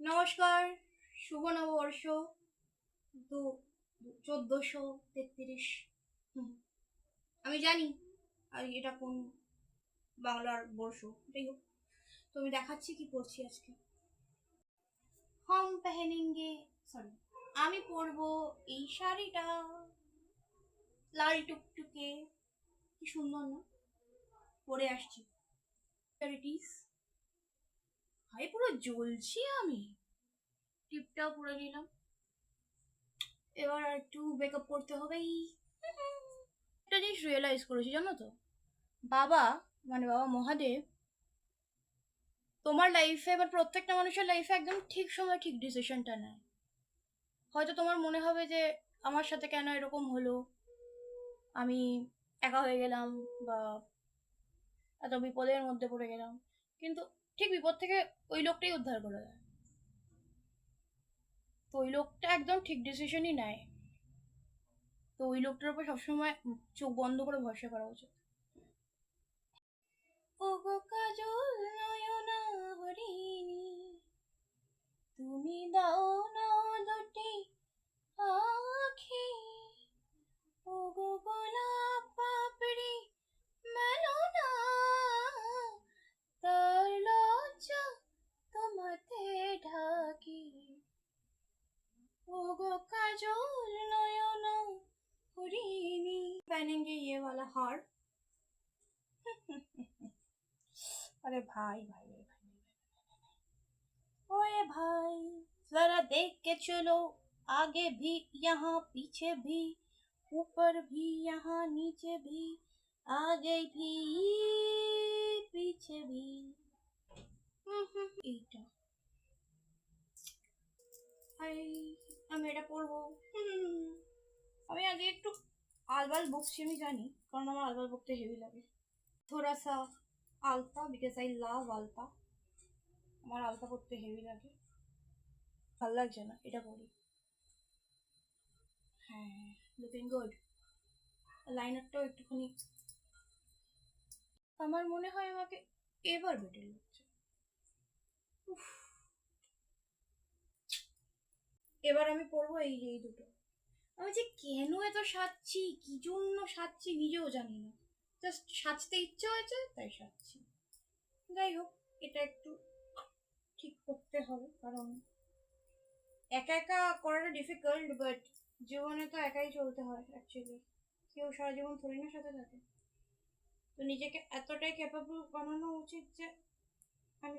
নমস্কার, শুভ নববর্ষ 1433। আমি জানি আর এটা কোন বাংলার বর্ষ, যাই হোক। তো আমি দেখাচ্ছি কি পড়ছি আজকে। আমি পরবো এই শাড়িটা, লাল টুকটুকে, কি সুন্দর না? পরে আসছি। ভাই পুরো জ্বলছি আমি। টিপটাও পরে নিলাম। এবার আর একটু মেকআপ করতে হবেই। একটা জিনিস রিয়েলাইজ করেছি, জানো তো, বাবা বাবা মহাদেব তোমার লাইফে বা প্রত্যেকটা মানুষের লাইফে একদম ঠিক সময় ঠিক ডিসিশনটা নেয়। হয়তো তোমার মনে হবে যে আমার সাথে কেন এরকম হলো, আমি একা হয়ে গেলাম বা এত বিপদের মধ্যে পড়ে গেলাম, কিন্তু ঠিক বিপদ থেকে ওই লোকটাই উদ্ধার করে দেয়। তো ওই লোকটা একদম ঠিক ডিসিশনই নেয়। তো ওই লোকটার উপর সবসময় চোখ বন্ধ করে ভরসা করা উচিত। ওগো কাজল নয়না হরিণী, তুমি দাও না দুটি আখি, ওগো গোলাপ পাপড়ি মেলো না, তার লজ্জা তোমাতে ঢাকি, ওগো काजल नयना हरिणी। पहनेंगे ये वाला हार। अरे भाई भाई भाई ओए भाई, जरा देख के चलो, आगे भी यहाँ पीछे भी, ऊपर भी यहाँ नीचे भी, आगे भी पीछे भी। এইটা আমি এটা পড়বো। আমি আগে একটু আলবাল বকছি, আমি জানি, কারণ আমার আলবাল বকতে হেভি লাগে। থোড়া সা আলতা, বিকজ আই লাভ আলতা। আমার আলতা পড়তে হেভি লাগে, ভাল লাগছে না, এটা পড়ি। হ্যাঁ, লুকিং গুড। লাইনারটাও একটুখানি, আমার মনে হয় আমাকে এবার বেটার লাগছে। এবার আমি পড়বো এই যে এই দুটো। আমি যে কেন এত সাজছি, কি জন্য সাজছি নিজেও জানি না, জাস্ট সাজতে ইচ্ছে হয়েছে তাই সাজছি। যাই হোক, এটা একটু ঠিক করতে হবে, কারণ একা একা করাটা ডিফিকাল্ট, বাট জীবনে তো একাই চলতে হয় অ্যাকচুয়ালি। কেউ সারা জীবন থোড়ি না সাথে থাকে। তো নিজেকে এতটাই ক্যাপাবল বানানো উচিত যে আমি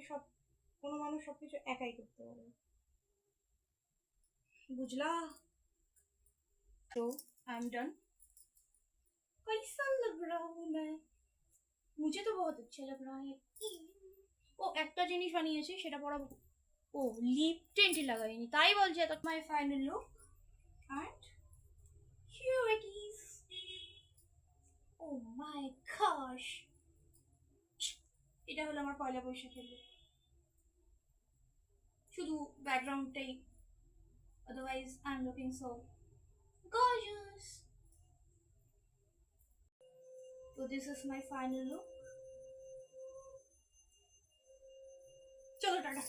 কোনো মানুষ সবকিছু একাই করতে পারবে, বুঝলা? তো आई एम डन। कैसा लग रहा हूँ मैं? मुझे तो बहुत अच्छा लग रहा है। ও একটা জিনিস বানিয়েছি, সেটা পড়াবো। ও লিপ টিন্ট লাগাইনি, তাই বলছি এত। My final look and here it is. Oh my gosh, এটা হলো আমার পয়লা বৈশাখের লুক, শুধু ব্যাকগ্রাউন্ডটাই, otherwise I'm looking so gorgeous. So this is my final look. চলো টাটা।